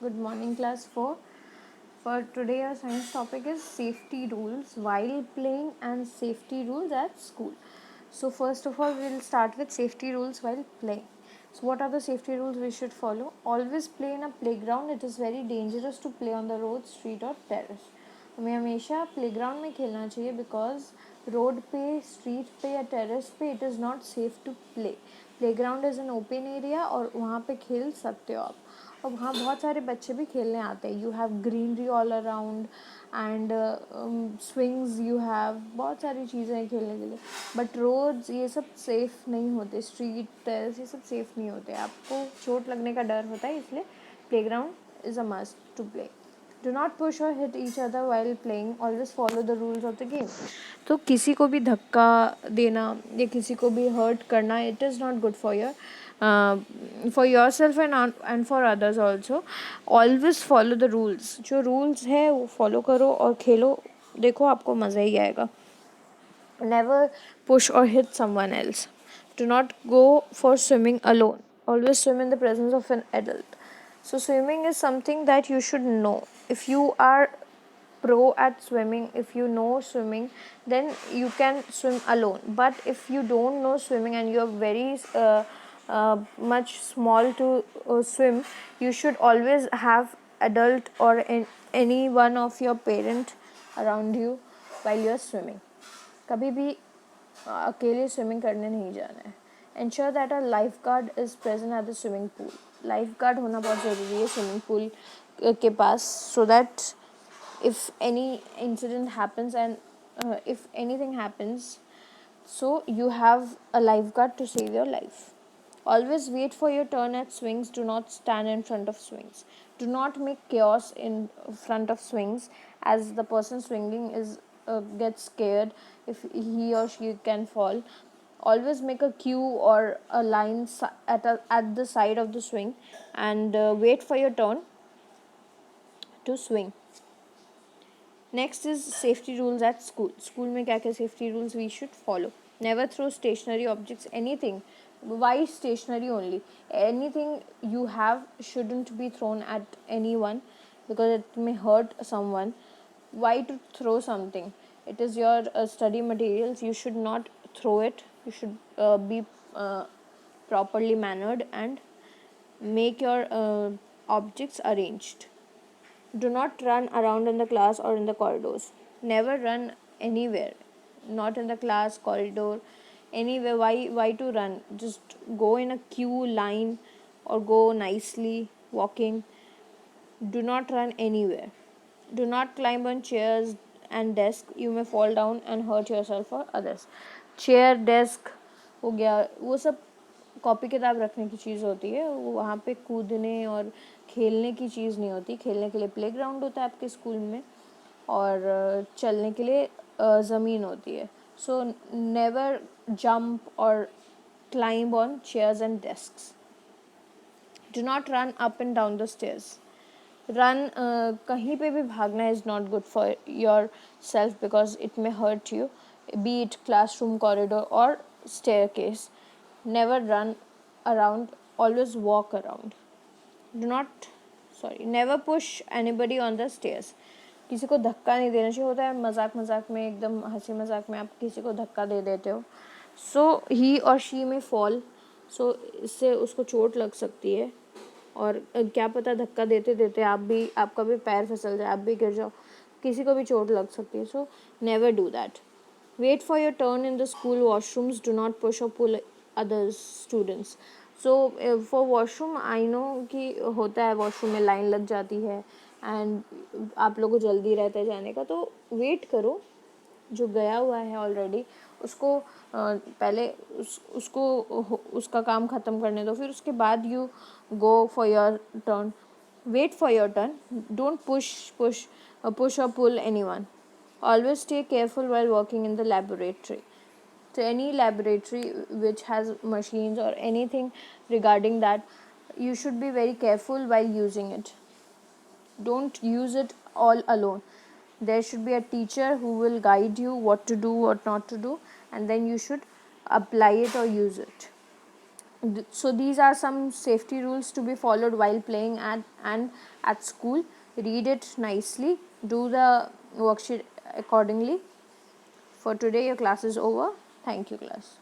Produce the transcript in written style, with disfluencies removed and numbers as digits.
Good morning, class 4. For today, our science topic is safety rules while playing and safety rules at school. So, first of all, we'll start with safety rules while playing. So, what are the safety rules we should follow? Always play in a playground. It is very dangerous to play on the road, street, or terrace. हमें हमेशा playground में खेलना चाहिए because road पे street पे या terrace पे it is not safe to play. Playground is an open area और वहाँ पे खेल सकते हो आप, और वहाँ बहुत सारे बच्चे भी खेलने आते हैं. You have greenery all around and swings, you have बहुत सारी चीज़ें हैं खेलने के लिए. बट रोड्स ये सब सेफ़ नहीं होते, स्ट्रीट टेरेस ये सब सेफ़ नहीं होते, आपको चोट लगने का डर होता है. इसलिए playground is a must to play. Do not push or hit each other while playing. Always follow the rules of the game. तो किसी को भी धक्का देना या किसी को भी हर्ट करना, it is not good for yourself and for others also. Always follow the rules. जो rules है वो follow करो और खेलो, देखो आपको मज़ा ही आएगा. Never push or hit someone else. Do not go for swimming alone. Always swim in the presence of an adult. So swimming is something that you should know. If you are pro at swimming, if you know swimming, then you can swim alone. But if you don't know swimming and you are very much small to swim, you should always have adult or any one of your parent around you while you are swimming. कभी भी अकेले swimming करने नहीं जाना है. Ensure that a lifeguard is present at the swimming pool. Lifeguard होना बहुत ज़रूरी है स्विमिंग पूल के पास, so that if any incident happens and if anything happens, so you have a lifeguard to save your life. Always wait for your turn at swings. Do not stand in front of swings. Do not make chaos in front of swings, as the person swinging gets scared if he or she can fall. Always make a queue or a line at the side of the swing and wait for your turn to swing. Next is safety rules at school. School में क्या क्या safety rules we should follow. Never throw stationary objects, anything. Why stationary only? Anything you have shouldn't be thrown at anyone because it may hurt someone. Why to throw something? It is your study materials. You should not throw it. You should be properly mannered and make your objects arranged. Do not run around in the class or in the corridors. Never run anywhere. Not in the class, corridor, anywhere. Why to run? Just go in a queue line or go nicely walking. Do not run anywhere. Do not climb on chairs and desks. You may fall down and hurt yourself or others. Chair desk हो गया, वो सब copy किताब रखने की चीज़ होती है. वो वहाँ पे कूदने और खेलने की चीज़ नहीं होती. खेलने के लिए प्लेग्राउंड होता है आपके स्कूल में और चलने के लिए ज़मीन होती है. सो नेवर जंप और climb on chairs and desks. Do not run up and down the stairs. Run कहीं पे भी भागना is not good for your self because it may hurt you, be it classroom, corridor और staircase. Never run around, always walk around. Never push anybody on the stairs. किसी को धक्का नहीं देना चाहिए. होता है मजाक मजाक में, एकदम हंसी मजाक में आप किसी को धक्का दे देते हो, सो ही और शी में फॉल. सो इससे उसको चोट लग सकती है और क्या पता धक्का देते देते आपका भी पैर फिसल जाए, आप भी गिर जाओ, किसी को भी चोट लग सकती है. So never do that. Wait for your turn in the school washrooms. Do not push or pull other students. So for washroom, I know कि होता है वॉशरूम में लाइन लग जाती है एंड आप लोगों को जल्दी रहता है जाने का, तो वेट करो. जो गया हुआ है ऑलरेडी उसको पहले उसको उसका काम ख़त्म करने दो, फिर उसके बाद you go for your turn. Wait for your turn. Don't push or pull anyone. Always stay careful while working in the laboratory. So any laboratory which has machines or anything regarding that, you should be very careful while using it. Don't use it all alone. There should be a teacher who will guide you what to do, what not to do, and then you should apply it or use it. So these are some safety rules to be followed while playing and at school. Read it nicely, do the worksheet accordingly. For today, your class is over. Thank you, class.